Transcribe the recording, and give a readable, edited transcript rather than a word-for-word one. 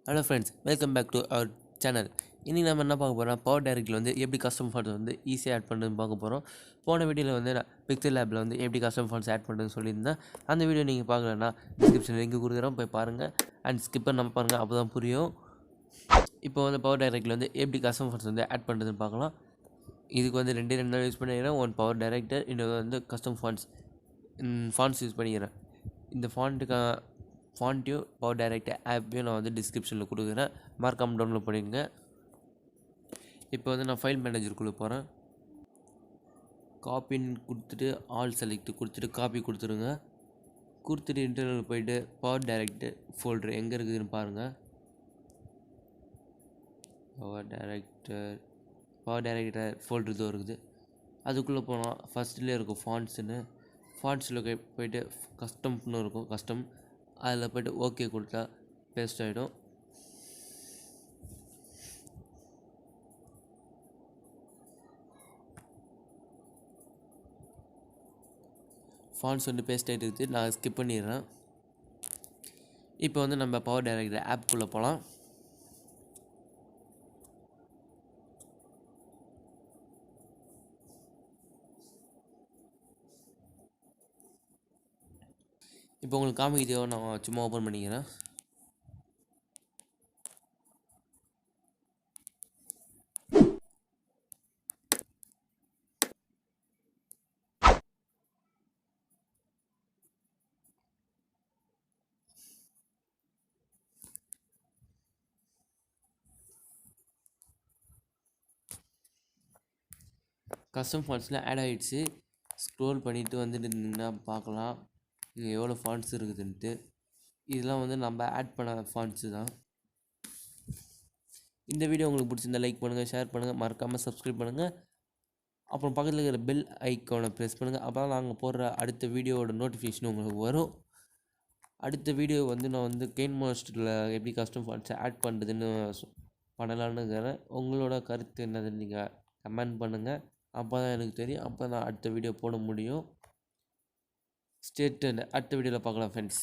Hello friends, welcome back to our channel. இன்றைக்கி நம்ம என்ன பார்க்க போகிறோம், பவர் டைரக்டில் வந்து எப்படி கஸ்டம் ஃபாண்ட்ஸ் வந்து ஈஸியாக ஆட் பண்ணுறதுன்னு பார்க்க போகிறோம். போன வீடியோவில் வந்து நான் PixelLabல வந்து எப்படி கஸ்டம் ஃபாண்ட்ஸ் ஆட் பண்ணுறதுன்னு சொல்லியிருந்தேன். அந்த வீடியோ நீங்கள் பார்க்கலன்னா டிஸ்கிரிப்ஷனில் லிங்க் கொடுக்குறோம், போய் பாருங்கள். அண்ட் ஸ்கிப் பண்ணாமல் பாருங்கள், அப்போ தான் புரியும். இப்போ வந்து பவர் டைரக்டில் வந்து எப்படி கஸ்டம் ஃபாண்ட்ஸ் வந்து ஆட் பண்ணுறதுன்னு பார்க்கலாம். இதுக்கு வந்து ரெண்டு யூஸ் பண்ணிக்கிறேன். ஒன் பவர் டைரக்டர், இன்னொரு வந்து கஸ்டம் ஃபாண்ட்ஸ் யூஸ் பண்ணிக்கிறேன். இந்த ஃபாண்ட்டையும் பவர் டைரக்டர் ஆப்பையும் நான் வந்து டிஸ்கிரிப்ஷனில் கொடுக்குறேன், மறக்காமல் டவுன்லோட் பண்ணிடுங்க. இப்போ வந்து நான் ஃபைல் மேனேஜருக்குள்ளே போகிறேன். காப்பின்னு கொடுத்துட்டு ஆல் செலக்ட் கொடுத்துட்டு காப்பி கொடுத்துருங்க. கொடுத்துட்டு இன்டர்னல் போயிட்டு பவர் டைரக்டர் ஃபோல்டர் எங்கே இருக்குதுன்னு பாருங்கள். பவர் டைரக்டர் ஃபோல்டர் இதுவும் இருக்குது. அதுக்குள்ளே போனால் ஃபஸ்ட்லேயே இருக்கும் ஃபாண்ட்ஸில் போயிட்டு கஸ்டம்னு இருக்கும். கஸ்டம் அதில் போய்ட்டு ஓகே கொடுத்தா பேஸ்ட் ஆகிடும். ஃபாண்ட்ஸ் வந்து பேஸ்ட் ஆகிட்டு இருக்குது, நான் ஸ்கிப் பண்ணிடுறேன். இப்போ வந்து நம்ம பவர் டைரக்டர் ஆப்குள்ளே போகலாம். இப்போ உங்களுக்கு காமிக்கிறதோ நான் சும்மா ஓப்பன் பண்ணிக்கிறேன். கஸ்டம் ஃபாண்ட்ஸில் ஆட் ஆகிடுச்சு. ஸ்க்ரோல் பண்ணிவிட்டு வந்துட்டு இருந்தீங்கன்னா பார்க்கலாம் இங்கே எவ்வளோ ஃபாண்ட்ஸ் இருக்குதுன்ட்டு. இதெல்லாம் வந்து நம்ம ஆட் பண்ண ஃபாண்ட்ஸு தான். இந்த வீடியோ உங்களுக்கு பிடிச்சிருந்தா லைக் பண்ணுங்கள், ஷேர் பண்ணுங்கள், மறக்காமல் சப்ஸ்கிரைப் பண்ணுங்கள். அப்புறம் பக்கத்தில் இருக்கிற பெல் ஐக்கானை ப்ரெஸ் பண்ணுங்கள். அப்போ தான் நாங்கள் போடுற அடுத்த வீடியோவோட நோட்டிஃபிகேஷன் உங்களுக்கு வரும். அடுத்த வீடியோ வந்து நான் வந்து KineMasterல எப்படி கஸ்டம் ஃபாண்ட்ஸை ஆட் பண்ணுறதுன்னு பண்ணலான்னு இருக்கிறேன். உங்களோட கருத்து என்னதுன்னு நீங்கள் கமெண்ட் பண்ணுங்கள். அப்போ தான் எனக்கு தெரியும், அப்போ தான் அடுத்த வீடியோ போட முடியும். ஸ்டே டியூன்ட், அடுத்த வீடியோவில் பார்க்கலாம் ஃப்ரெண்ட்ஸ்.